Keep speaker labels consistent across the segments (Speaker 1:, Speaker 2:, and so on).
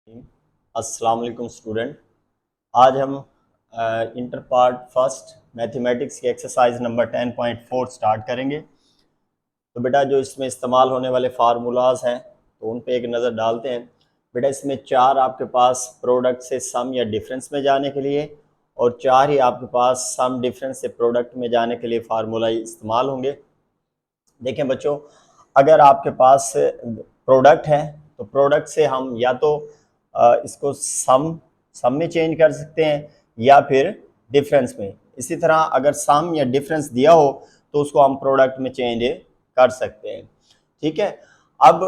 Speaker 1: अस्सलाम वालेकुम स्टूडेंट। आज हम इंटर पार्ट फर्स्ट मैथमेटिक्स की एक्सरसाइज नंबर 10.4 स्टार्ट करेंगे। तो बेटा जो इसमें इस्तेमाल होने वाले फार्मूलाज हैं तो उन पे एक नज़र डालते हैं। बेटा इसमें चार आपके पास प्रोडक्ट से सम या डिफरेंस में जाने के लिए और चार ही आपके पास सम डिफरेंस से प्रोडक्ट में जाने के लिए फार्मूला इस्तेमाल होंगे। देखें बच्चों, अगर आपके पास प्रोडक्ट है तो प्रोडक्ट से हम या तो इसको सम सम में चेंज कर सकते हैं या फिर डिफरेंस में। इसी तरह अगर सम या डिफरेंस दिया हो तो उसको हम प्रोडक्ट में चेंज कर सकते हैं। ठीक है। अब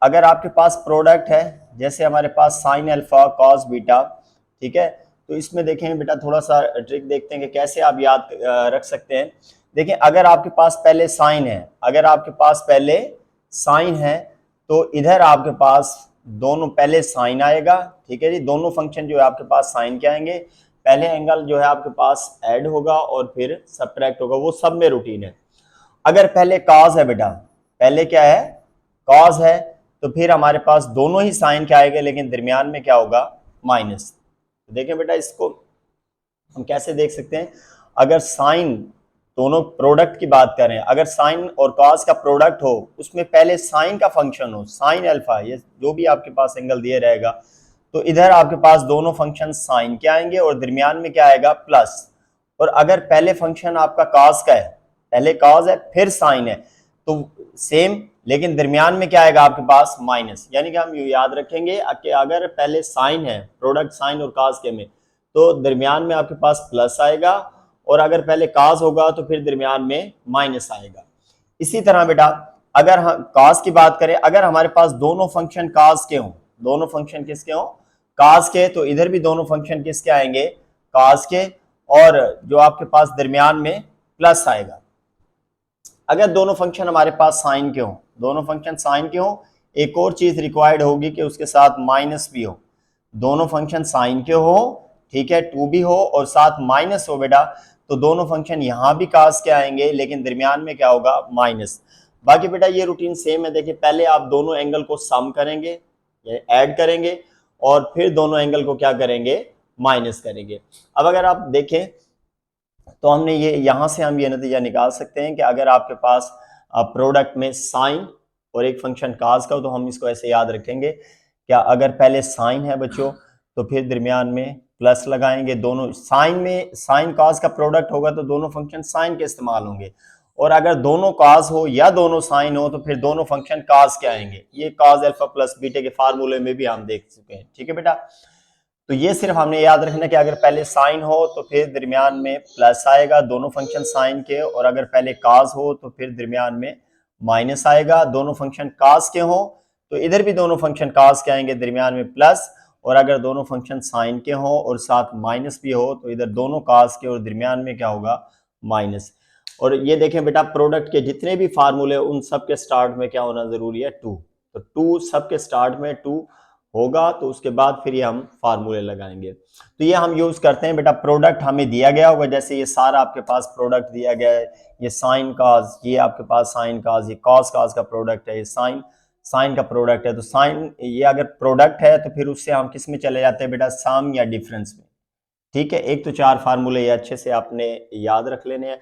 Speaker 1: अगर आपके पास प्रोडक्ट है, जैसे हमारे पास साइन अल्फा कॉस बीटा, ठीक है, तो इसमें देखें बेटा थोड़ा सा ट्रिक देखते हैं कि कैसे आप याद रख सकते हैं। देखिए अगर आपके पास पहले साइन है, अगर आपके पास पहले साइन है तो इधर आपके पास दोनों पहले साइन आएगा। ठीक है जी, दोनों फंक्शन जो है आपके पास साइन के आएंगे। पहले एंगल जो है आपके पास ऐड होगा और फिर सब्ट्रैक्ट होगा, वो सब में रूटीन है। अगर पहले कॉस है बेटा, पहले क्या है, कॉस है, तो फिर हमारे पास दोनों ही साइन के आएंगे लेकिन दरमियान में क्या होगा, माइनस। देखें बेटा इसको हम कैसे देख सकते हैं। अगर साइन, दोनों प्रोडक्ट की बात करें, अगर साइन और कॉस का प्रोडक्ट हो, उसमें पहले साइन का फंक्शन हो, साइन अल्फा, ये जो भी आपके पास एंगल दिया रहेगा, तो इधर आपके पास दोनों फंक्शन साइन के आएंगे और दरमियान में क्या आएगा, प्लस। और अगर पहले फंक्शन आपका कॉस का है, पहले कॉस है फिर साइन है, तो सेम, लेकिन दरमियान में क्या आएगा आपके पास, माइनस। यानी कि हम ये याद रखेंगे कि अगर पहले साइन है, प्रोडक्ट साइन और कॉस के में, तो दरमियान में आपके पास प्लस आएगा, और अगर पहले कास होगा तो फिर दरमियान में माइनस आएगा। इसी तरह बेटा अगर हम कास की बात करें, अगर हमारे पास दोनों फंक्शन कास के हों, दोनों फंक्शन किसके हों, कास के, तो इधर भी दोनों फंक्शन किसके आएंगे, कास के, और जो आपके पास दरमियान में प्लस आएगा। अगर दोनों फंक्शन हमारे पास साइन के हों, दोनों फंक्शन साइन के हों, एक और चीज रिक्वायर्ड होगी कि उसके साथ माइनस भी हो। दोनों फंक्शन साइन के हो, ठीक है, टू भी हो और साथ माइनस हो बेटा, तो दोनों फंक्शन यहां भी कास के आएंगे लेकिन दरमियान में क्या होगा, माइनस। बाकी बेटा ये रूटीन सेम है। देखिए पहले आप दोनों एंगल को सम करेंगे, ऐड करेंगे, और फिर दोनों एंगल को क्या करेंगे, माइनस करेंगे। अब अगर आप देखें तो हमने ये यहां से हम ये नतीजा निकाल सकते हैं कि अगर आपके पास प्रोडक्ट में साइन और एक फंक्शन काज का हो, तो हम इसको ऐसे याद रखेंगे, क्या अगर पहले साइन है बच्चों तो फिर दरमियान में प्लस लगाएंगे। दोनों साइन में साइन काज का प्रोडक्ट होगा तो दोनों फंक्शन साइन के इस्तेमाल होंगे, और अगर दोनों काज हो या दोनों साइन हो तो फिर दोनों फंक्शन काज के आएंगे। ये काज अल्फा प्लस बीटा के फार्मूले में भी हम देख चुके हैं। ठीक है बेटा, तो ये सिर्फ हमने याद रखना कि अगर पहले साइन हो तो फिर दरमियान में प्लस आएगा, दोनों फंक्शन साइन के, और अगर पहले काज हो तो फिर दरमियान में माइनस आएगा। दोनों फंक्शन काज के हो तो इधर भी दोनों फंक्शन काज के आएंगे, दरमियान में प्लस, और अगर दोनों फंक्शन साइन के हो और साथ माइनस भी हो तो इधर दोनों काज के और दरमियान में क्या होगा, माइनस। और ये देखें बेटा प्रोडक्ट के जितने भी फार्मूले उन सब के स्टार्ट में क्या होना जरूरी है, टू। तो टू सबके स्टार्ट में टू होगा, तो उसके बाद फिर ये हम फार्मूले लगाएंगे। तो ये हम यूज करते हैं बेटा, प्रोडक्ट हमें दिया गया होगा, जैसे ये सारा आपके पास प्रोडक्ट दिया गया है, ये साइन काज, ये आपके पास साइन काज, ये कॉस काज का प्रोडक्ट है, ये साइन साइन का प्रोडक्ट है। तो साइन ये अगर प्रोडक्ट है तो फिर उससे हम किस में चले जाते हैं बेटा, सम या डिफरेंस में। ठीक है, एक तो चार फार्मूले ये अच्छे से आपने याद रख लेने हैं।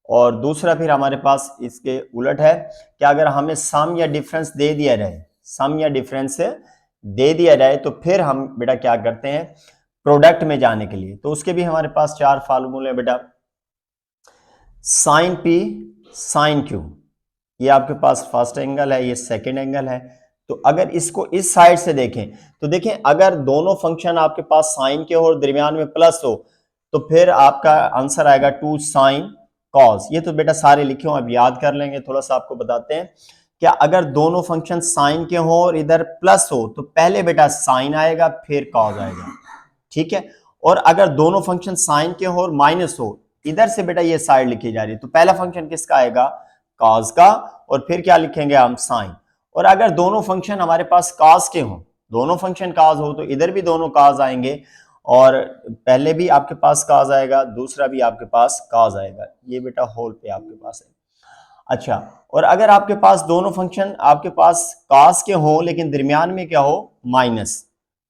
Speaker 1: और दूसरा फिर हमारे पास इसके उलट है कि अगर हमें सम या डिफरेंस दे दिया जाए, सम या डिफरेंस दे दिया जाए तो फिर हम बेटा क्या करते हैं, प्रोडक्ट में जाने के लिए, तो उसके भी हमारे पास चार फार्मूले बेटा। साइन पी साइन क्यू, ये आपके पास फर्स्ट एंगल है, ये सेकंड एंगल है। तो अगर इसको इस साइड से देखें तो देखें अगर दोनों फंक्शन आपके पास साइन के हो और दरमियान में प्लस हो तो फिर आपका आंसर आएगा टू साइन कॉस। ये तो बेटा सारे लिखे हो, अब याद कर लेंगे। थोड़ा सा आपको बताते हैं, क्या अगर दोनों फंक्शन साइन के हो और इधर प्लस हो तो पहले बेटा साइन आएगा फिर कॉस आएगा। ठीक है, और अगर दोनों फंक्शन साइन के हो और माइनस हो, इधर से बेटा ये साइड लिखी जा रही है, तो पहला फंक्शन किसका आएगा, कॉस का, और फिर क्या लिखेंगे हम, साइन। और अगर दोनों फंक्शन हमारे पास कॉस के हो, दोनों फंक्शन कॉस हो, तो इधर भी दोनों कॉस आएंगे, और पहले भी आपके पास कॉस आएगा, दूसरा भी आपके पास कॉस आएगा। ये बेटा होल पे आपके पास है। अच्छा, और अगर आपके पास दोनों फंक्शन आपके पास कॉस के हो लेकिन दरमियान में क्या हो, माइनस,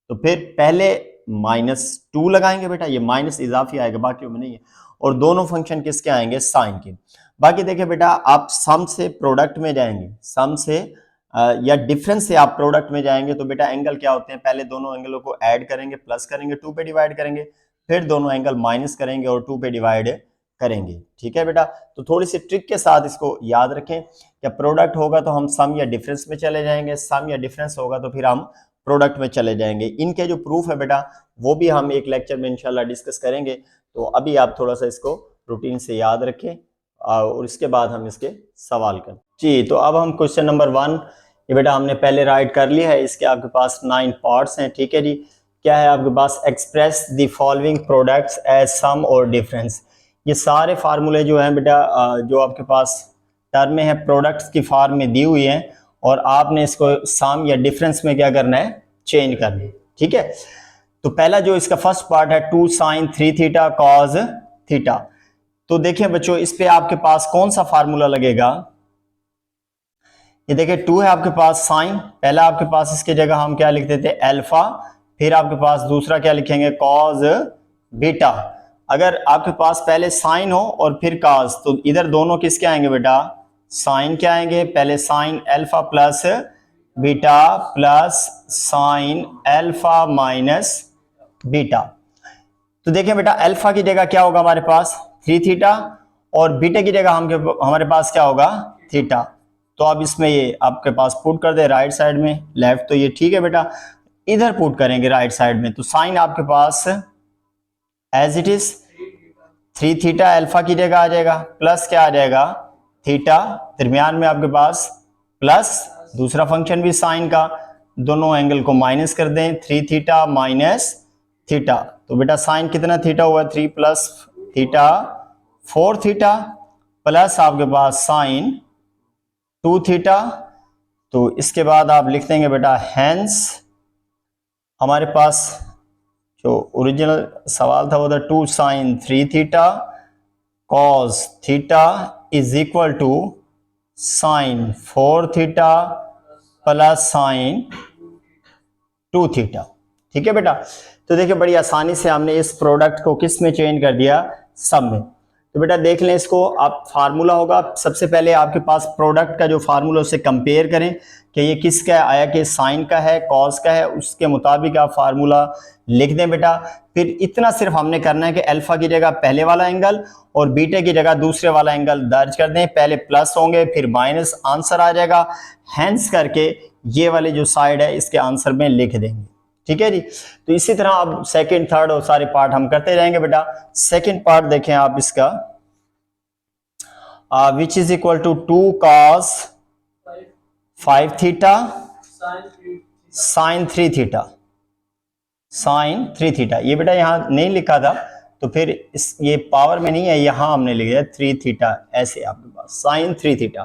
Speaker 1: तो फिर पहले -2 लगाएंगे बेटा, ये माइनस इजाफी आएगा, बाकियों में नहीं है। और दोनों फंक्शन किसके आएंगे, साइन के। बाकी देखिए बेटा, आप सम से प्रोडक्ट में जाएंगे, सम से या डिफरेंस से आप प्रोडक्ट में जाएंगे, तो बेटा एंगल क्या होते हैं, पहले दोनों एंगलों को ऐड करेंगे, प्लस करेंगे, 2 पे डिवाइड करेंगे, फिर दोनों एंगल माइनस करेंगे और 2 पे डिवाइड करेंगे। ठीक है बेटा, तो थोड़ी सी ट्रिक के साथ इसको याद रखें। क्या प्रोडक्ट होगा तो हम सम या डिफरेंस में चले जाएंगे, सम या डिफरेंस होगा तो फिर हम प्रोडक्ट में चले जाएंगे। इनके जो प्रूफ है बेटा वो भी हम एक लेक्चर में इंशाल्लाह डिस्कस करेंगे। तो अभी आप थोड़ा सा इसको रूटीन से याद रखें और इसके बाद हम इसके सवाल करें जी। तो अब हम क्वेश्चन नंबर 1, ये बेटा हमने पहले राइट कर लिया है, इसके आपके पास 9 पार्ट्स हैं। ठीक है जी, क्या है आपके पास, express the following products as sum और डिफरेंस। ये सारे फार्मूले जो हैं बेटा जो आपके पास टर्म में है प्रोडक्ट्स की फॉर्म में दी हुई है, और आपने इसको सम या डिफरेंस में क्या करना है, चेंज करना है। ठीक है, तो पहला जो इसका फर्स्ट पार्ट है 2 sin 3 थीटा कॉस थीटा। तो देखिए बच्चों, इस पे आपके पास कौन सा फार्मूला लगेगा, ये देखिए 2 है आपके पास साइन, पहला आपके पास इसकी जगह हम क्या लिख देते अल्फा, फिर आपके पास दूसरा क्या लिखेंगे कॉस बीटा। अगर आपके पास पहले साइन हो और फिर कॉस, तो इधर दोनों किसके आएंगे बेटा, साइन के आएंगे। पहले sign alpha plus beta plus sign alpha minus beta. तो देखिए बेटा, अल्फा की जगह क्या होगा हमारे पास 3 थीटा, और बीटा की जगह हमारे पास क्या होगा थीटा। तो अब इसमें ये आपके पास पुट कर दे राइट साइड में, लेफ्ट तो ये ठीक है बेटा, इधर पुट करेंगे राइट साइड में, तो साइन आपके पास as it is 3 theta alpha की जगह आ जाएगा, प्लस क्या आ जाएगा थीटा, दरमियान में आपके पास प्लस दूसरा फंक्शन भी साइन का, दोनों एंगल को माइनस कर दें, 3 थीटा माइनस थीटा। तो बेटा साइन कितना थीटा हुआ, 3 प्लस थीटा 4 थीटा, प्लस आपके पास साइन 2 थीटा। तो इसके बाद आप लिख देंगे बेटा हैंस, हमारे पास जो ओरिजिनल सवाल था वो था 2 sin 3 theta cos theta is equal to sine 4 theta plus sine 2 theta. ठीक है बेटा, तो देखिए बड़ी आसानी से हमने इस प्रोडक्ट को किस में चेंज कर दिया, सब में। तो बेटा देख लें इसको, आप फार्मूला होगा सबसे पहले आपके पास प्रोडक्ट का जो फार्मूला उसे कंपेयर करें कि ये किसका आया, कि साइन का है कॉस का है, उसके मुताबिक आप फार्मूला लिख दें बेटा। फिर इतना सिर्फ हमने करना है कि अल्फा की जगह पहले वाला एंगल और बीटा की जगह दूसरे वाला एंगल दर्ज कर दें, पहले प्लस होंगे फिर माइनस, आंसर आ जाएगा, हैंस करके ये वाले जो साइड है इसके आंसर में लिख देंगे। ठीक है जी, तो इसी तरह अब सेकंड थर्ड और सारे पार्ट हम करते जाएंगे बेटा। सेकंड पार्ट देखें आप इसका, which is equal to 2 cos 5 theta sine 3 theta, sine 3 theta. ये बेटा यहाँ नहीं लिखा था तो फिर ये पावर में नहीं है, यहाँ हमने लिख दिया 3 थीटा, ऐसे आपके पास साइन 3 थीटा।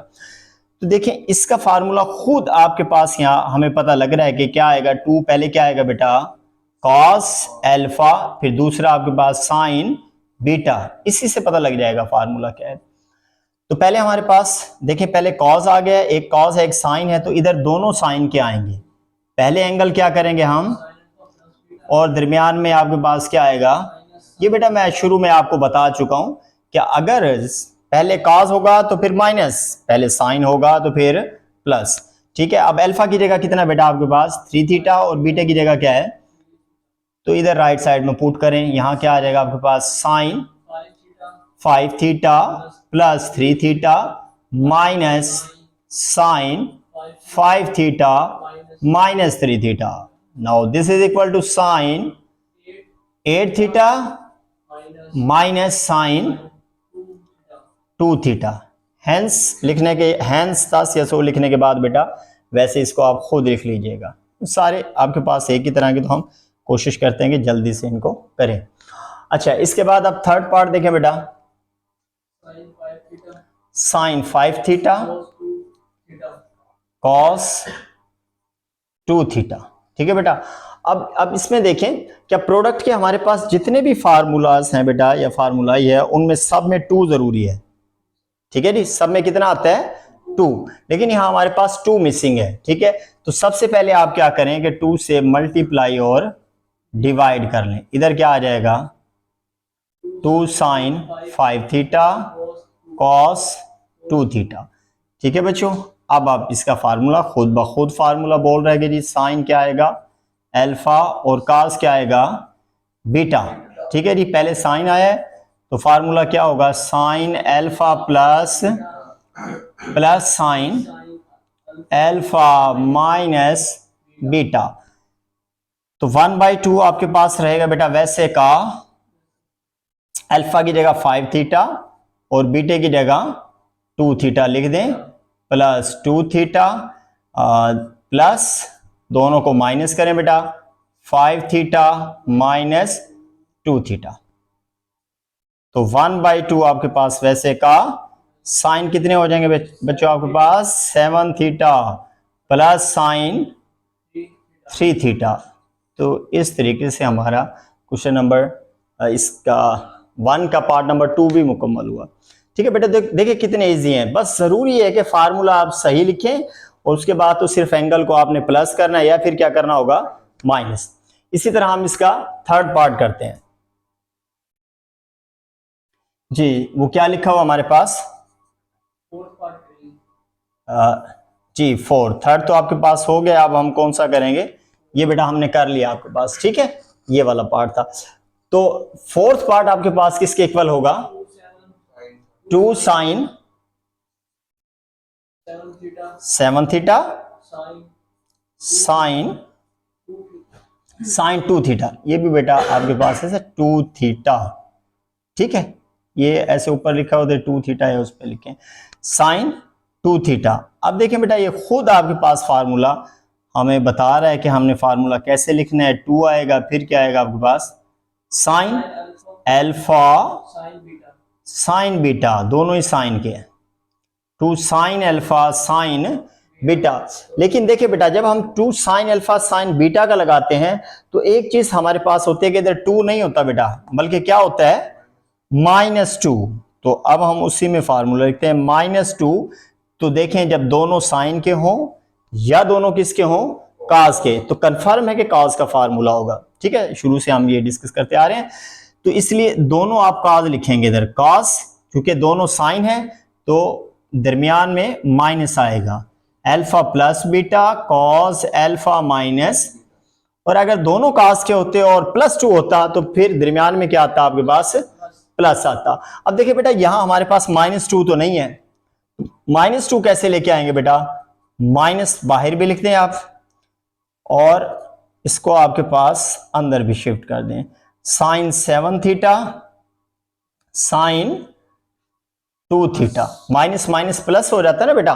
Speaker 1: तो देखें इसका फार्मूला खुद आपके पास यहाँ हमें पता लग रहा है कि क्या आएगा, 2 पहले क्या आएगा बेटा कॉस अल्फा, फिर दूसरा आपके पास साइन बीटा, इसी से पता लग जाएगा फार्मूला क्या है। तो पहले हमारे पास देखिए पहले कॉस आ गया, एक कॉस है एक साइन है, तो इधर दोनों साइन के आएंगे, पहले एंगल क्या करेंगे हम, और दरमियान में आपके पास क्या आएगा, ये बेटा मैं शुरू में आपको बता चुका हूं कि अगर पहले कॉस होगा तो फिर माइनस, पहले साइन होगा तो फिर प्लस। ठीक है, अब अल्फा की जगह कितना बेटा आपके पास 3 थीटा और बीटा की जगह क्या है, तो इधर राइट साइड में पुट करें, यहां क्या आ जाएगा आपके पास sine 5 theta plus 3 theta minus sine 5 theta minus 3 theta. Now this is equal to sine 8 theta minus sine 2 theta. Hence लिखने के, हैंस दस या सो लिखने के बाद बेटा वैसे इसको आप खुद लिख लीजिएगा, सारे आपके पास एक ही तरह के, तो हम कोशिश करते हैं कि जल्दी से इनको करें। अच्छा, इसके बाद आप थर्ड पार्ट देखें बेटा, साइन 5 थीटा कॉस 2 थीटा। ठीक है बेटा, अब इसमें देखें क्या प्रोडक्ट के हमारे पास जितने भी फार्मूलाज हैं बेटा या फार्मूला ही है, उनमें सब में 2 जरूरी है। ठीक है जी, सब में कितना आता है 2, लेकिन यहाँ हमारे पास 2 मिसिंग है, ठीक है। तो सबसे पहले आप क्या करें कि 2 से मल्टीप्लाई और डिवाइड कर लें। इधर क्या आ जाएगा 2 sin 5 थीटा cos 2 थीटा, ठीक है बच्चों। अब आप इसका फार्मूला खुद ब खुद फार्मूला बोल रहे हैं कि जी साइन क्या आएगा अल्फा और cos क्या आएगा बीटा, ठीक है जी। पहले साइन आया है तो फार्मूला क्या होगा sign alpha plus sign alpha minus beta. तो 1/2 आपके पास रहेगा बेटा वैसे का अल्फा की जगह 5 थीटा और बीटे की जगह 2 थीटा लिख दें प्लस 2 थीटा प्लस दोनों को माइनस करें बेटा 5 थीटा माइनस 2 थीटा। तो 1/2 आपके पास वैसे का साइन कितने हो जाएंगे बच्चों आपके पास 7 थीटा प्लस साइन 3 थीटा। तो इस तरीके से हमारा क्वेश्चन नंबर इसका 1 का पार्ट नंबर 2 भी मुकम्मल हुआ, ठीक है बेटा। देखिए कितने इजी हैं, बस जरूरी है कि फार्मूला आप सही लिखें और उसके बाद तो सिर्फ एंगल को आपने प्लस करना है या फिर क्या करना होगा माइनस। इसी तरह हम इसका थर्ड पार्ट करते हैं जी। वो क्या लिखा हुआ हमारे पास जी 4, थर्ड तो आपके पास हो गया। अब हम कौन सा करेंगे, ये बेटा हमने कर लिया आपके पास, ठीक है। ये वाला पार्ट था। तो फोर्थ पार्ट आपके पास किसके इक्वल होगा 2 साइन 7 थीटा साइन 2 थीटा। ये भी बेटा आपके पास है 2 थीटा, ठीक है। ये ऐसे ऊपर लिखा होता है 2 थीटा है, उस पर लिखें साइन 2 थीटा। अब देखें बेटा ये खुद आपके पास फार्मूला हमें बता रहा है कि हमने फार्मूला कैसे लिखना है। 2 आएगा फिर क्या आएगा आपके पास साइन अल्फा साइन बीटा, दोनों ही साइन के 2 साइन अल्फा साइन बीटा। लेकिन देखिए बेटा जब हम 2 साइन अल्फा साइन बीटा का लगाते हैं तो एक चीज हमारे पास होती है कि इधर 2 नहीं होता बेटा, बल्कि क्या होता है -2। तो अब हम उसी में फार्मूला लिखते हैं -2। तो देखें जब दोनों साइन के हों या दोनों किसके हों काज के, तो कंफर्म है कि काज का फार्मूला होगा, ठीक है। शुरू से हम ये डिस्कस करते आ रहे हैं, तो इसलिए दोनों आप काज लिखेंगे इधर काज, क्योंकि दोनों साइन है तो दरमियान में माइनस आएगा alpha plus beta cos alpha minus. और अगर दोनों कास के होते और +2 होता तो फिर दरमियान में क्या आता आपके पास प्लस आता। अब देखिए बेटा यहां हमारे पास -2 तो नहीं है, -2 कैसे लेके आएंगे बेटा, माइनस बाहर भी लिख दें आप और इसको आपके पास अंदर भी शिफ्ट कर दें sine 7 theta sine 2 theta. Minus minus plus हो जाता है ना बेटा,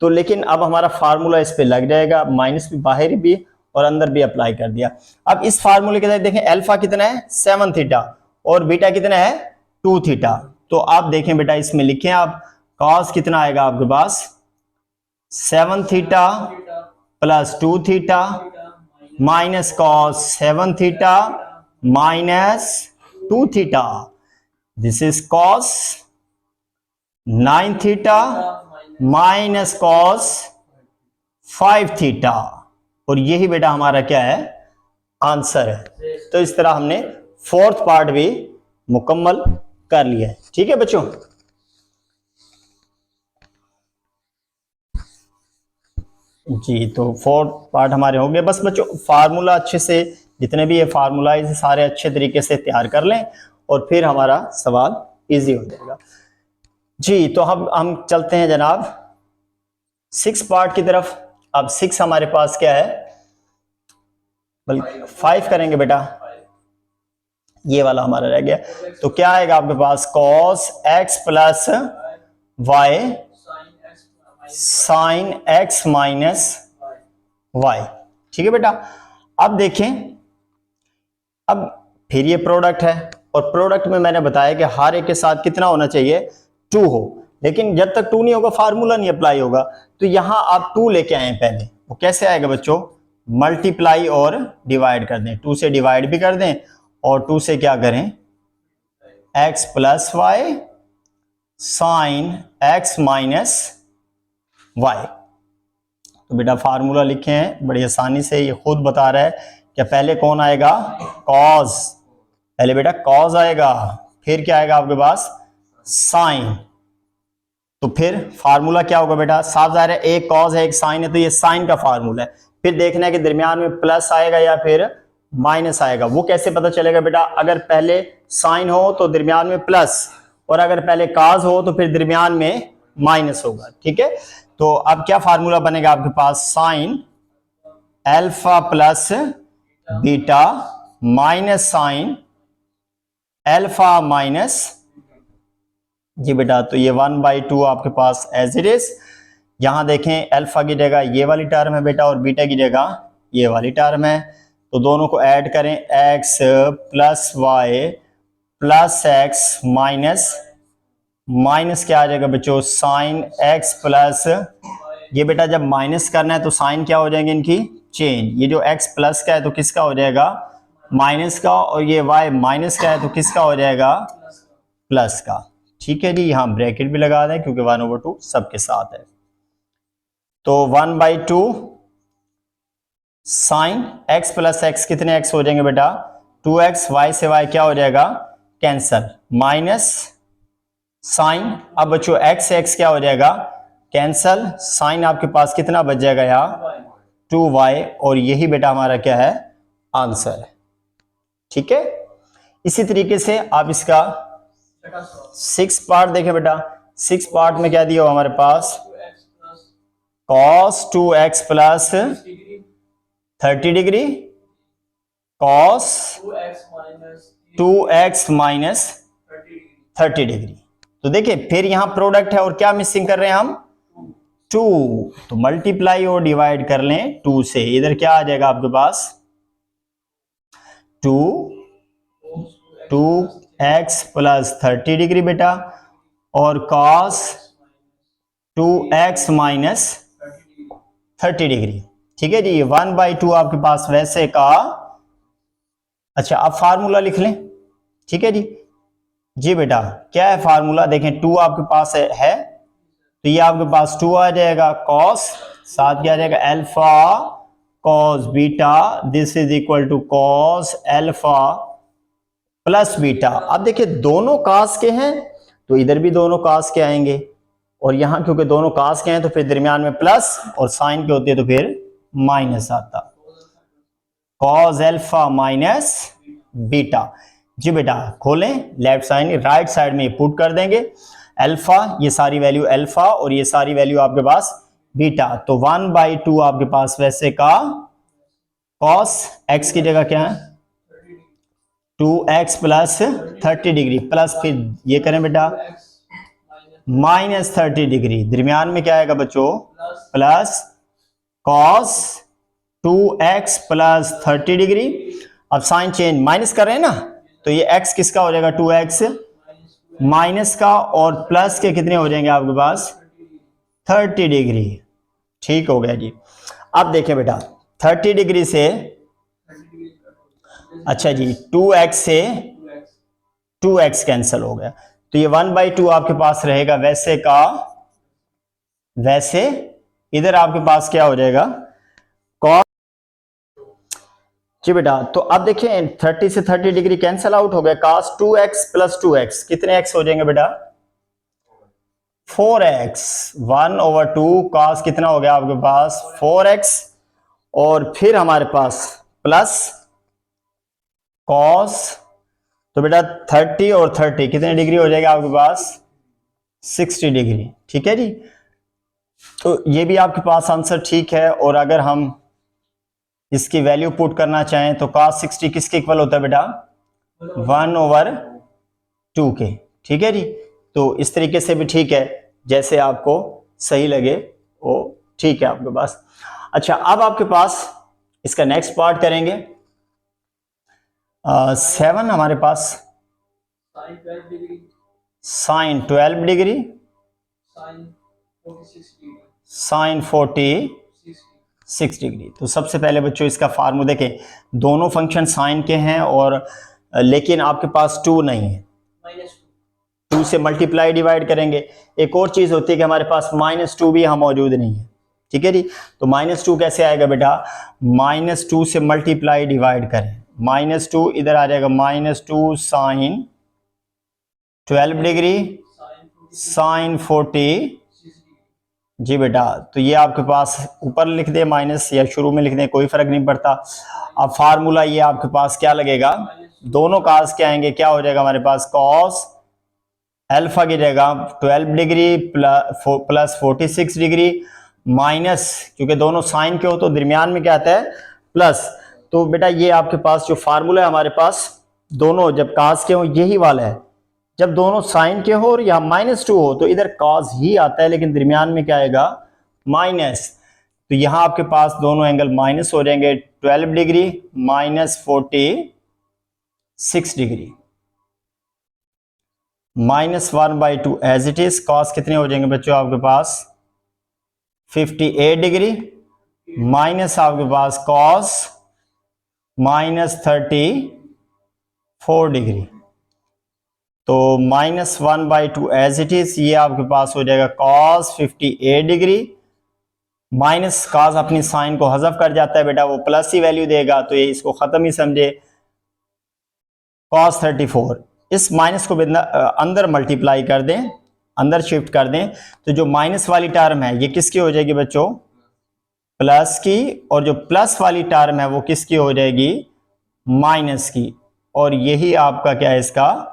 Speaker 1: तो लेकिन अब हमारा फार्मूला इस पे लग जाएगा, माइनस भी बाहर भी और अंदर भी अप्लाई कर दिया। अब इस फार्मूले के तहत देखें अल्फा कितना है 7 थीटा और बीटा कितना है 2 थीटा। तो आप देखें बेटा इसमें लिखें आप कॉस कितना आएगा आपके पास 7 theta plus 2 theta minus cos 7 theta minus 2 theta. This is cos 9 theta minus cos 5 theta. और यही बेटा हमारा क्या है आंसर है। तो इस तरह हमने फोर्थ पार्ट भी मुकम्मल कर लिया है, ठीक है बच्चों। जी तो फोर्थ पार्ट हमारे हो गए। बस बच्चों फार्मूला अच्छे से जितने भी ये फार्मूला इसे सारे अच्छे तरीके से तैयार कर लें और फिर हमारा सवाल इजी हो जाएगा। जी तो हम चलते हैं जनाब 6 पार्ट की तरफ। अब 6 हमारे पास क्या है, बल्कि 5 करेंगे बेटा, ये वाला हमारा रह गया। तो क्या आएगा आपके पास cos x plus y sine x minus y, ठीक है बेटा। अब देखें अब फिर ये प्रोडक्ट है और प्रोडक्ट में मैंने बताया कि हर एक के साथ कितना होना चाहिए 2 हो, लेकिन जब तक 2 नहीं होगा फार्मूला नहीं अप्लाई होगा। तो यहां आप 2 लेके आए पहले, वो कैसे आएगा बच्चों, मल्टीप्लाई और डिवाइड कर दें, 2 से डिवाइड भी कर दें और 2 से क्या करें x plus y sine x minus y. तो बेटा फार्मूला लिखे हैं बड़ी आसानी से, ये खुद बता रहा है कि पहले कौन आएगा, कॉज, पहले बेटा कॉज आएगा, फिर क्या आएगा आपके पास, साइन। तो फिर फार्मूला क्या होगा बेटा, साफ जाहिर है एक कॉज है एक साइन है, तो ये साइन का फार्मूला है। फिर देखना है कि दरमियान में प्लस आएगा या फिर माइनस आएगा। वो कैसे पता चलेगा बेटा, अगर पहले साइन हो तो दरमियान में प्लस, और अगर पहले कॉज हो तो फिर दरमियान में माइनस होगा। ठीक है, तो अब क्या फार्मूला बनेगा आपके पास, sine alpha plus beta minus sine alpha minus, जी बेटा तो ये 1/2 आपके पास एज इट इज। यहां देखें अल्फा की जगह ये वाली टर्म है बेटा और बीटा की जगह ये वाली टर्म है, तो दोनों को ऐड करें, x plus y plus x minus minus क्या आ जाएगा बच्चों, साइन x प्लस, ये बेटा जब माइनस करना है तो साइन क्या हो जाएंगे इनकी चेंज, ये जो x प्लस का है तो किसका हो जाएगा, माइनस का, और ये y माइनस का है तो किसका हो जाएगा, प्लस का। ठीक है जी, यहाँ ब्रैकेट भी लगा दें क्योंकि 1/2 सबके साथ है। तो 1/2 साइन x प्लस एक्स, कितने x हो जाएंगे बेटा, 2x, y से y क्या हो जाएगा कैंसल, माइनस साइन, अब बच्चों x से x क्या हो जाएगा कैंसल, साइन आपके पास कितना बच जाएगा यहाँ 2y, और यही बेटा हमारा क्या है आंसर है। ठीक है, इसी तरीके से आप इसका 6 पार्ट देखें बेटा, 6 पार्ट में क्या दिया हो हमारे पास, cos 2x plus 30 degree, cos 2x minus 30 degree. तो देखिए फिर यहां प्रोडक्ट है और क्या मिसिंग कर रहे हैं हम, 2, तो मल्टीप्लाई और डिवाइड कर लें 2 से, इधर क्या आ जाएगा आपके पास 2x प्लस 30 डिग्री बेटा, और cos 2x माइनस 30 डिग्री। ठीक है जी, ये 1/2 आपके पास वैसे का। अच्छा अब फार्मूला लिख लें। ठीक है जी बेटा क्या है फार्मूला, देखें 2 आपके पास है तो ये आपके पास 2 आ जाएगा, cos साथ क्या आ जाएगा alpha cos beta, this is equal to cos alpha plus beta. अब देखिए दोनों cos के हैं तो इधर भी दोनों cos के आएंगे, और यहां क्योंकि दोनों cos के हैं तो फिर दरमियान में प्लस और साइन के होते तो फिर माइनस आता, cos अल्फा माइनस बीटा। जी बेटा खोलें, लेफ्ट साइड राइट साइड में पुट कर देंगे, अल्फा ये सारी वैल्यू अल्फा और ये सारी वैल्यू आपके पास बीटा, तो 1/2 आपके पास वैसे का cos x की जगह क्या है 2x प्लस 30 डिग्री, प्लस फिर ये करें बेटा माइनस 30 डिग्री, दरमियान में क्या आएगा बच्चों plus cos 2x plus 30 degree. अब साइन चेंज माइनस कर रहे हैं ना, तो ये x किसका हो जाएगा 2x माइनस का, और प्लस के कितने हो जाएंगे आपके पास 30 डिग्री। ठीक हो गया जी। अब देखें बेटा 30 डिग्री से, अच्छा जी 2x से 2x कैंसिल हो गया, तो ये 1/2 आपके पास रहेगा वैसे का वैसे, इधर आपके पास क्या हो जाएगा cos। जी बेटा तो अब देखिए 30 से 30 डिग्री कैंसिल आउट हो गया, cos 2x प्लस 2x कितने x हो जाएंगे बेटा 4x, 1/2 cos कितना हो गया आपके पास 4x, और फिर हमारे पास प्लस cos, तो बेटा 30 और 30 कितने डिग्री हो जाएगा आपके पास 60 डिग्री। ठीक है जी, तो ये भी आपके पास आंसर ठीक है। और अगर हम इसकी वैल्यू पुट करना चाहें तो cos 60 किसके इक्वल होता है बेटा 1/2 के। ठीक है जी, तो इस तरीके से भी ठीक है, जैसे आपको सही लगे वो ठीक है आपके पास। अच्छा अब आपके पास इसका नेक्स्ट पार्ट करेंगे 7 हमारे पास साइन 12 डिग्री साइन 46 डिग्री। तो सबसे पहले बच्चों इसका फार्मूला देखें, दोनों फंक्शन साइन के हैं और लेकिन आपके पास 2 नहीं है, 2 2 से मल्टीप्लाई डिवाइड करेंगे। एक और चीज़ होती है कि हमारे पास -2 भी यहाँ मौजूद नहीं है, ठीक है जी। तो -2 कैसे आएगा बेटा, -2 से मल्टीप्लाई डिवाइड करें, -2 इधर आ जाएगा, -2 साइन 12 डिग्री साइन 40 जी बेटा। तो ये आपके पास ऊपर लिख दे माइनस या शुरू में लिख दें, कोई फर्क नहीं पड़ता। अब फार्मूला ये आपके पास क्या लगेगा, दोनों कास क्या आएंगे, क्या हो जाएगा हमारे पास, कॉस अल्फा की जगह 12 डिग्री प्लस 46 डिग्री माइनस, क्योंकि दोनों साइन के हो तो दरमियान में क्या आता है, प्लस। तो बेटा ये आपके पास जो फार्मूला है हमारे पास, दोनों जब कास के हो यही वाला है, जब दोनों साइन के हो और यहाँ -2 हो तो इधर कॉस ही आता है, लेकिन दरमियान में क्या आएगा, माइनस। तो यहाँ आपके पास दोनों एंगल माइनस हो जाएंगे, 12 degree minus 46 degree, -1/2 as it is. Cos कितने हो जाएंगे बच्चों आपके पास, 58 डिग्री माइनस आपके पास कॉस -34 डिग्री। तो -1/2 एज इट इज, ये आपके पास हो जाएगा cos 58 डिग्री माइनस cos अपनी साइन को हजफ कर जाता है बेटा, वो प्लस ही वैल्यू देगा, तो ये इसको खत्म ही समझे, cos 34। इस माइनस को अंदर मल्टीप्लाई कर दें, अंदर शिफ्ट कर दें, तो जो माइनस वाली टर्म है ये किसकी हो जाएगी बच्चों, प्लस की, और जो प्लस वाली टर्म है वो किसकी हो जाएगी, माइनस की। और यही आपका क्या है, इसका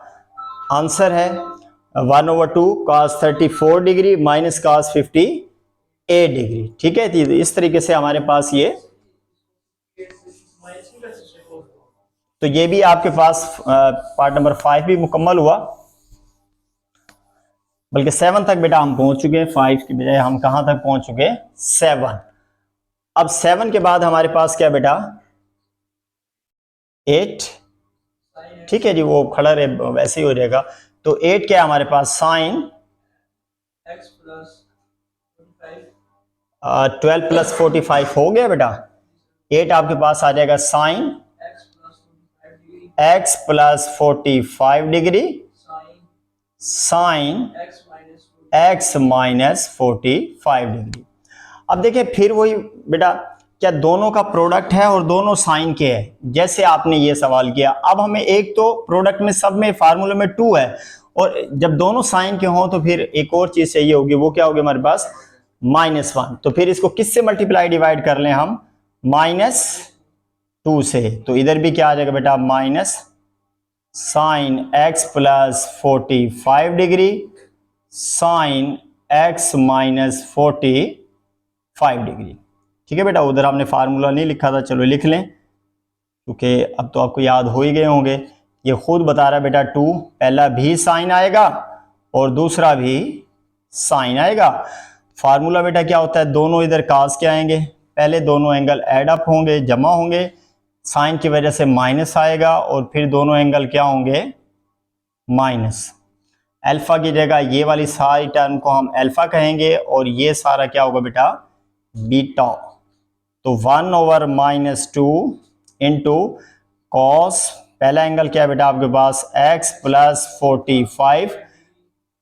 Speaker 1: आंसर है 1/2 cos 34 degree minus cos 58 degree, ठीक है। तो इस तरीके से हमारे पास ये, तो ये भी आपके पास पार्ट नंबर 5 भी मुकम्मल हुआ, बल्कि 7 तक बेटा हम पहुंच चुके हैं, 5 की बजाय हम कहां तक पहुंच चुके हैं, 7। अब 7 के बाद हमारे पास क्या बेटा, 8, ठीक है जी, वो खड़ा रहे वैसे ही हो जाएगा। तो 8 क्या है हमारे पास, साइन 12 प्लस 45 हो गया बेटा। 8 आपके पास आ जाएगा sine x plus 45 degree sine x minus 45 degree. अब देखिए फिर वही बेटा, क्या दोनों का प्रोडक्ट है और दोनों साइन के है, जैसे आपने ये सवाल किया। अब हमें एक तो प्रोडक्ट में सब में फार्मूले में 2 है, और जब दोनों साइन के हों तो फिर एक और चीज चाहिए होगी, वो क्या होगी हमारे पास, -1। तो फिर इसको किससे मल्टीप्लाई डिवाइड कर लें हम, -2 से। तो इधर भी क्या आ जाएगा बेटा, minus sine x plus 45 degree sine x minus 45 degree, ठीक है बेटा। उधर हमने फार्मूला नहीं लिखा था, चलो लिख लें, क्योंकि अब तो आपको याद हो ही गए होंगे। ये खुद बता रहा है बेटा 2, पहला भी साइन आएगा और दूसरा भी साइन आएगा। फार्मूला बेटा क्या होता है, दोनों इधर कास के आएंगे, पहले दोनों एंगल एड अप होंगे, जमा होंगे, साइन की वजह से माइनस आएगा, और फिर दोनों एंगल क्या होंगे, माइनस। अल्फा की जगह ये वाली सारी टर्म को हम अल्फा कहेंगे, और ये सारा क्या होगा बेटा, बीटा। तो 1/-2 इंटू कॉस, पहला एंगल क्या है बेटा आपके पास, x plus 45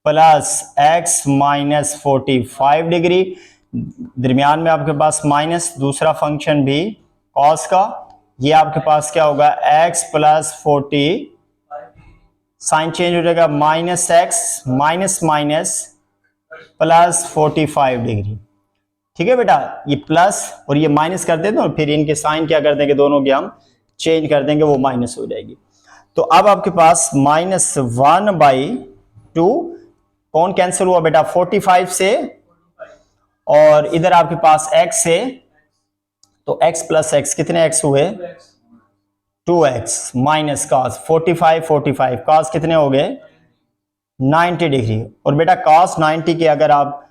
Speaker 1: plus x minus 45 degree, दरमियान में आपके पास माइनस, दूसरा फंक्शन भी कॉस का, ये आपके पास क्या होगा, x प्लस 40, साइन चेंज हो जाएगा, -x minus minus plus 45 degree, ठीक है बेटा। ये प्लस और ये माइनस कर देते हैं, फिर इनके साइन क्या कर देंगे, दोनों के हम चेंज कर देंगे, वो माइनस हो जाएगी। तो अब आपके पास -1/2 कौन कैंसिल हुआ बेटा, 45 से, और इधर आपके पास x से, तो x प्लस x कितने x हुए, 2x माइनस कॉस 45 कॉस कितने हो गए, 90 डिग्री। और बेटा कॉस 90 के अगर आप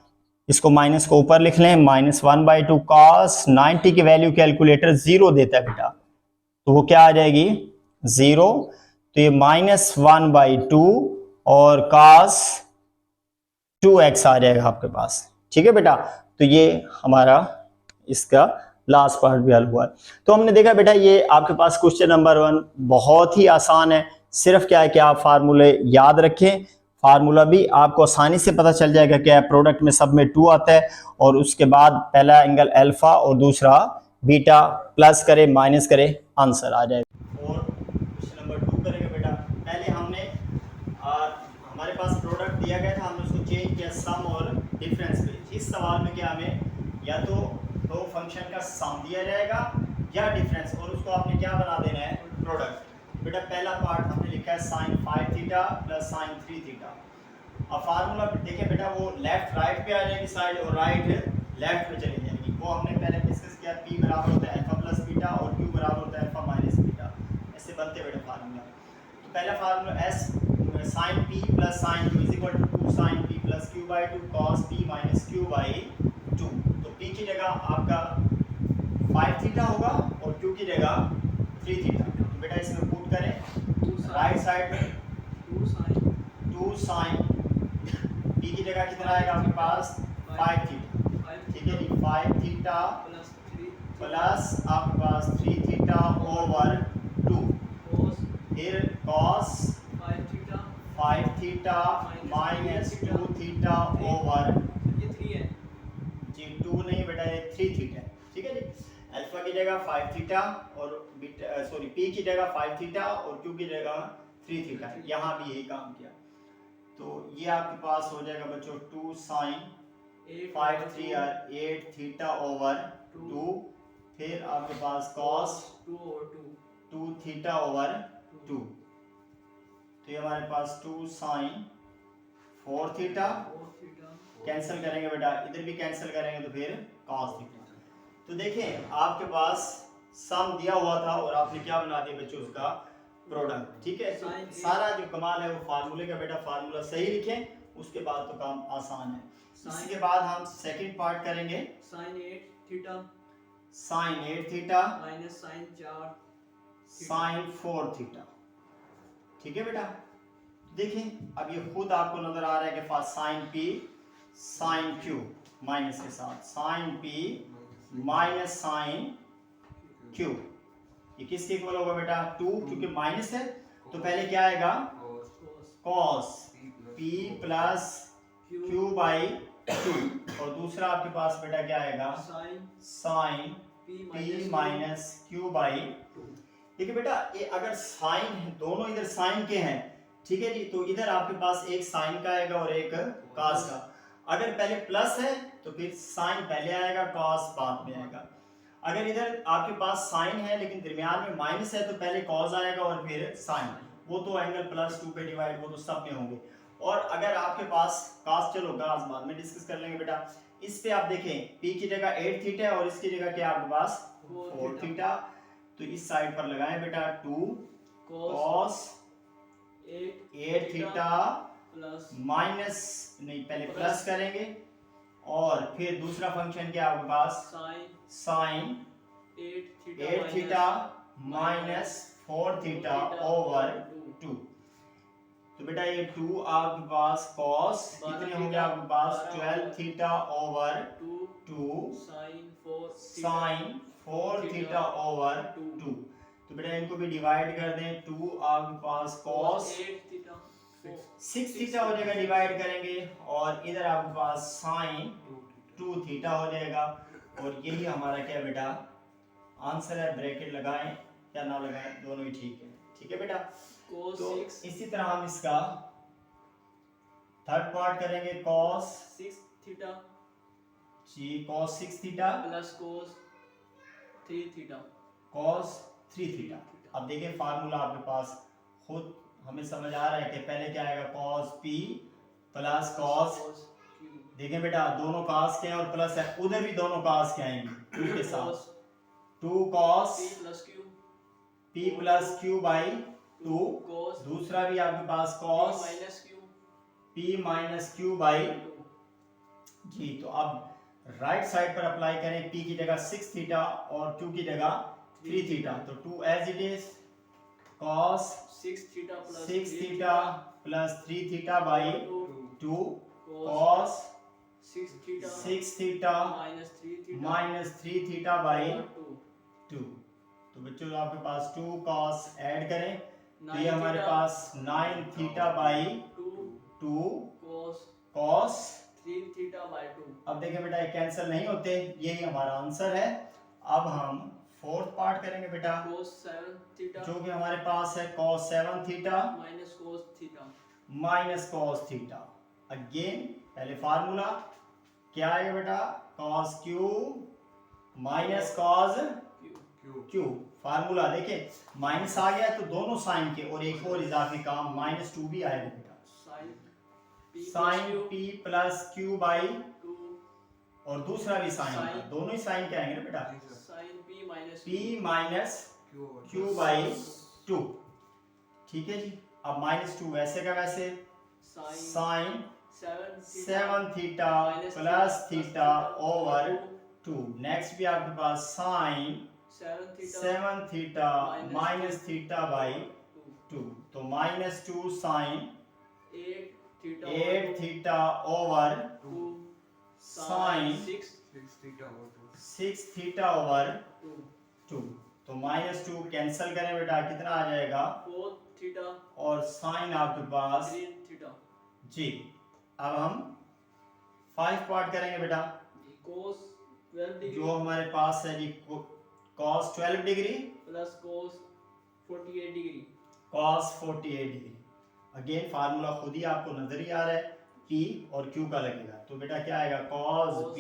Speaker 1: इसको माइनस को ऊपर लिख लें, -1/2 कॉस 90 की वैल्यू कैलकुलेटर 0 देता है बेटा, तो वो क्या आ जाएगी, 0। तो ये -1/2 और कॉस 2x आ जाएगा आपके पास, ठीक है बेटा। तो ये हमारा इसका लास्ट पार्ट भी हल हुआ है। तो हमने देखा बेटा ये आपके पास क्वेश्चन नंबर 1 बहुत ही आसान है, सिर्फ क्या है कि आप फार्मूले याद रखें, फार्मूला भी आपको आसानी से पता चल जाएगा कि प्रोडक्ट में सब में 2 आता है और उसके बाद पहला एंगल अल्फा और दूसरा बीटा, प्लस करे माइनस करे आंसर आ जाएगा। और क्वेश्चन नंबर 2 करेंगे बेटा। पहले हमने हमारे पास प्रोडक्ट दिया गया था, हमने उसको चेंज किया सम और डिफरेंस पे। इस सवाल में क्या हमें या तो दो फंक्शन का सम दिया जाएगा या डिफरेंस, और उसको आपने क्या बना देना है प्रोडक्ट। बेटा पहला पार्ट हमने लिखा है sine 5 theta plus sine 3 theta. अब फार्मूला देखिए बेटा, वो लेफ्ट राइट पे आ जाएगी साइड और राइट लेफ्ट पे चली जाएगी। वो हमने पहले डिस्कस किया, P बराबर होता है अल्फा प्लस बीटा और Q बराबर होता है अल्फा माइनस बीटा। ऐसे बनते बेटा फार्मूला। तो पहला formula S sin P plus sin Q is equal to 2 sin P plus Q by 2 cos P minus Q by 2। तो P की जगह आपका 5 थीटा होगा और Q की जगह 3 थीटा। तो बेटा इसमें पुट करें राइट साइड में 2 sin P की जगह कितना आएगा आपके पास 5 थीटा, ठीक है जी। 5 थीटा प्लस आपके पास 3 थीटा ओवर 2, फिर cos 5 theta minus 2 theta over जी 2 नहीं बेटा ये 3 थीटा है, ठीक है जी। अल्फा की जगह 5 थीटा और बीटा सॉरी P की जगह 5 थीटा और Q की जगह 3 थीटा, यहाँ भी यही काम किया। तो ये आपके पास हो जाएगा बच्चों 2 sin 5 3 8 थीटा ओवर 2, फिर आपके पास cos 2 थीटा ओवर 2। तो ये हमारे पास 2 sin 4 थीटा, कैंसिल करेंगे बेटा, इधर भी कैंसिल करेंगे तो फिर cos थीटा। तो देखें आपके पास सम दिया हुआ था और आपने क्या बना दिया बच्चों उसका प्रोडक्ट, ठीक है। तो सारा जो कमाल है वो फार्मूले का बेटा, फार्मूला सही लिखें, उसके बाद तो काम आसान है। इसके बाद हम सेकंड पार्ट करेंगे
Speaker 2: sin 8 theta
Speaker 1: minus
Speaker 2: sin
Speaker 1: 4 theta, ठीक है बेटा। देखें अब ये खुद आपको नजर आ रहा है कि sine P sine Q minus के साथ sine P minus sine Q, ये किसके इक्वल होगा बेटा 2, क्योंकि माइनस है तो पहले क्या आएगा cos P plus Q by 2, और दूसरा आपके पास बेटा क्या आएगा sine P minus Q by 2। देखिए बेटा ये अगर साइन दोनों इधर साइन के हैं, ठीक है जी, तो इधर आपके पास एक साइन का आएगा और एक cos का। अगर पहले प्लस है तो फिर साइन पहले आएगा cos बाद में आएगा। अगर इधर आपके पास साइन है लेकिन दरमियान में माइनस है तो पहले कॉस आएगा और फिर साइन, वो तो एंगल प्लस 2 पे डिवाइड वो तो सब में होंगे। और अगर आपके पास cos, चलो cos बाद में डिस्कस कर लेंगे बेटा। इस पे आप देखें P की जगह 8 थीटा है और इसकी जगह क्या आपके पास 4 थीटा। तो इस साइड पर लगाएं बेटा 2 cos 8 थीटा माइनस नहीं पहले प्लस करेंगे और फिर दूसरा फंक्शन क्या आपके पास sine 8 theta minus 4 theta over 2। तो बेटा ये 2 आपके पास cos कितने होंगे आपके पास 12 theta over 2 sine 4 theta over 2। तो बेटा इनको भी डिवाइड कर दें, 2 आपके पास cos 6 थीटा हो जाएगा, डिवाइड करेंगे और इधर आपके पास साइन 2 थीटा हो जाएगा। और यही हमारा क्या बेटा आंसर है। ब्रैकेट लगाएं या ना लगाएं दोनों ही ठीक है, ठीक है बेटा। तो इसी तरह हम इसका थर्ड पार्ट करेंगे cos
Speaker 2: 6 थीटा
Speaker 1: जी cos 6 theta
Speaker 2: plus cos 3 theta
Speaker 1: cos 3 theta. अब देखिए फार्मूला आपके पास खुद हमें समझ आ रहा है कि पहले क्या आएगा cos P प्लस cos, देखें बेटा दोनों cos के हैं और प्लस है, उधर भी दोनों cos के आएंगे उसके साथ 2 cos P plus Q by 2, दूसरा भी आपके पास cos P minus Q by जी। तो अब राइट साइड पर अप्लाई करें, P की जगह 6 थीटा और Q की जगह 3 थीटा। तो 2 as it is cos 6 theta plus 3 theta by 2 cos 6 theta minus 3 theta by 2। तो बच्चों आपके पास 2 cos ऐड करें तो ये हमारे पास 9 theta by 2 2
Speaker 2: cos
Speaker 1: cos।
Speaker 2: 3 theta by 2
Speaker 1: अब देखिए बेटा ये कैंसिल नहीं होते, यही हमारा आंसर है। अब हम फोर्थ पार्ट करेंगे बेटा,
Speaker 2: cos 7 theta
Speaker 1: जो कि हमारे पास है cos 7 theta
Speaker 2: minus cos theta
Speaker 1: minus cos theta. Again पहले फार्मूला क्या आएगा बेटा, cos cube minus cos
Speaker 2: q
Speaker 1: cube. Formula देखिए माइनस आ गया तो दोनों साइन के और एक और इजाफी काम -2 भी आएगा बेटा,
Speaker 2: sin p plus
Speaker 1: sine
Speaker 2: q
Speaker 1: p plus q by
Speaker 2: 2
Speaker 1: और दूसरा भी साइन
Speaker 2: Sin-
Speaker 1: होगा, दोनों ही साइन के आएंगे ना बेटा,
Speaker 2: sin p minus
Speaker 1: p minus Q by 2। ठीक है जी। अब -2 वैसे का वैसे
Speaker 2: sin
Speaker 1: sine
Speaker 2: 7
Speaker 1: theta
Speaker 2: minus
Speaker 1: plus
Speaker 2: theta
Speaker 1: theta over
Speaker 2: 2
Speaker 1: 2। नेक्स्ट भी आपके पास sine
Speaker 2: 7 theta
Speaker 1: 7 theta
Speaker 2: minus
Speaker 1: minus theta by
Speaker 2: 2
Speaker 1: 2, तो -2 sine
Speaker 2: 8 theta
Speaker 1: 8 theta over
Speaker 2: 2
Speaker 1: sine 6 theta over
Speaker 2: 2
Speaker 1: 2। तो -2 कैंसिल करें बेटा, कितना आ जाएगा,
Speaker 2: 4 theta
Speaker 1: और साइन आपके पास
Speaker 2: 3 theta
Speaker 1: जी। अब हम 5 पार्ट करेंगे बेटा,
Speaker 2: cos 12
Speaker 1: जो
Speaker 2: degree
Speaker 1: हमारे पास है जी cos 12 degree
Speaker 2: plus cos 48 degree
Speaker 1: cos 48 degree. Again formula खुद ही आपको नजर ही आ रहा है, P और Q का लगेगा, तो बेटा क्या आएगा, cos P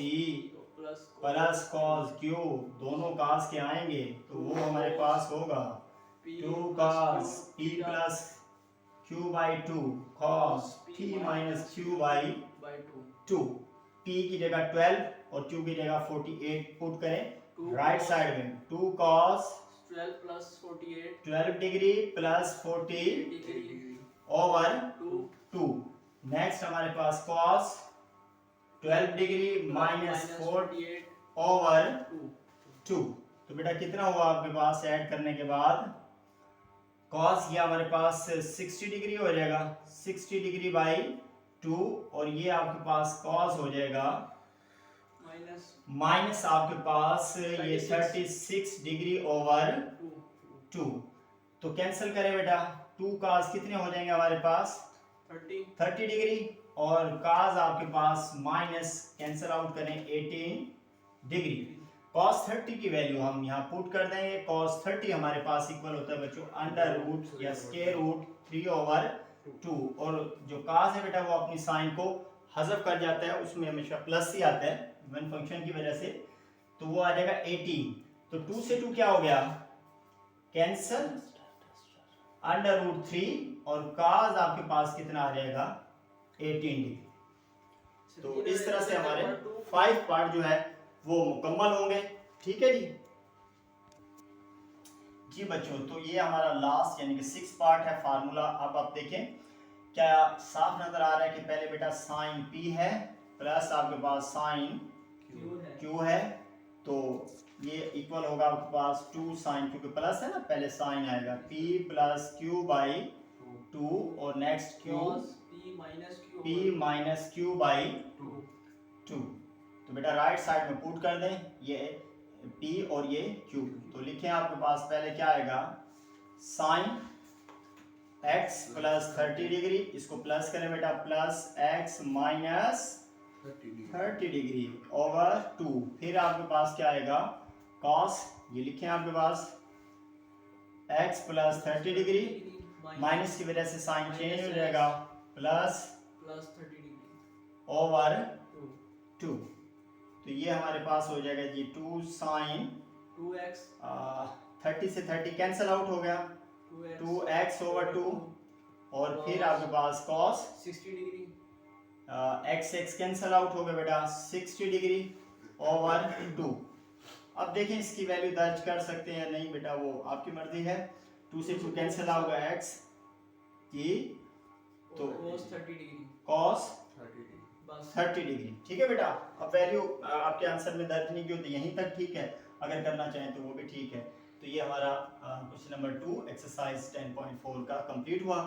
Speaker 1: plus cos Q, दोनों cos के आएंगे तो वो हमारे पास होगा 2 cos P plus Q by 2 cos P minus Q by
Speaker 2: by
Speaker 1: 2। P की जगह 12 और Q की जगह 48 पुट करें
Speaker 2: 2
Speaker 1: राइट साइड में, 2 cos
Speaker 2: 12 plus 48
Speaker 1: 12 degree plus 40
Speaker 2: degree
Speaker 1: over
Speaker 2: 2
Speaker 1: 2। Next हमारे पास cos 12 डिग्री माइनस 4
Speaker 2: 48
Speaker 1: ओवर
Speaker 2: 2
Speaker 1: 2। तो बेटा कितना हुआ आपके पास ऐड करने के बाद, cos ये हमारे पास 60 डिग्री हो जाएगा, 60 डिग्री बाई 2, और ये आपके पास cos हो जाएगा
Speaker 2: minus
Speaker 1: माइनस आपके पास ये 36 डिग्री ओवर
Speaker 2: 2
Speaker 1: 2। तो कैंसिल करें बेटा, 2 cos कितने हो जाएंगे हमारे पास
Speaker 2: 30
Speaker 1: डिग्री, और cos आपके पास माइनस कैंसिल आउट करें 18 डिग्री। cos 30 की वैल्यू हम यहाँ पुट कर देंगे, cos 30 हमारे पास इक्वल होता है बच्चों अंडर रूट या स्क्वायर रूट 3 ओवर 2, और जो cos है बेटा वो अपनी साइन को हजफ कर जाता है, उसमें हमेशा प्लस ही आता है वन फंक्शन की वजह से, तो वो आ जाएगा 18। तो 2 से 2 क्या हो गया, कैंसल अंडर रूट 3, और cos आपके पास कितना आ जाएगा 18 डिग्री। तो इस तरह से हमारे 5 पार्ट जो है वो मुकम्मल होंगे। ठीक है जी। जी बच्चों, तो ये हमारा लास्ट यानी कि 6 पार्ट है फार्मूला। अब आप देखें क्या साफ नजर आ रहा है कि पहले बेटा साइन P है प्लस आपके पास साइन Q है, तो ये इक्वल होगा आपके पास 2 साइन, क्योंकि प्लस है ना, पहले साइन आएगा P प्लस Q बाई 2, और next Q
Speaker 2: cos p minus q
Speaker 1: P minus Q by 2। तो बेटा राइट साइड में पुट कर दें ये P और ये Q, तो लिखें आपके पास पहले क्या आएगा, साइन x प्लस 30 डिग्री, इसको प्लस करें बेटा, plus x minus 30 degree over 2। फिर आपके पास क्या आएगा, cos, ये लिखें आपके पास x प्लस 30 डिग्री, माइनस की वजह से साइन चेंज हो जाएगा, प्लस
Speaker 2: 30 degree
Speaker 1: ओवर
Speaker 2: 2
Speaker 1: 2। तो ये हमारे पास हो जाएगा जी 2 साइन
Speaker 2: 2x
Speaker 1: 30 से 30 कैंसिल आउट हो गया, 2x ओवर 2, और फिर आपके पास cos
Speaker 2: 60 degree
Speaker 1: x cancel out हो गया बेटा 60 डिग्री ओवर 2। अब देखें इसकी वैल्यू दर्ज कर सकते हैं या नहीं बेटा, वो आपकी मर्जी है। 2 से 2 कैंसिल होगा x की, तो
Speaker 2: cos 30 degree
Speaker 1: cos
Speaker 2: बस
Speaker 1: 30 डिग्री। ठीक है बेटा। अब वैल्यू आपके आंसर में दर्ज नहीं की होती, यहीं तक ठीक है, अगर करना चाहें तो वो भी ठीक है। तो ये हमारा क्वेश्चन नंबर 2 एक्सरसाइज 10.4 का कंप्लीट हुआ।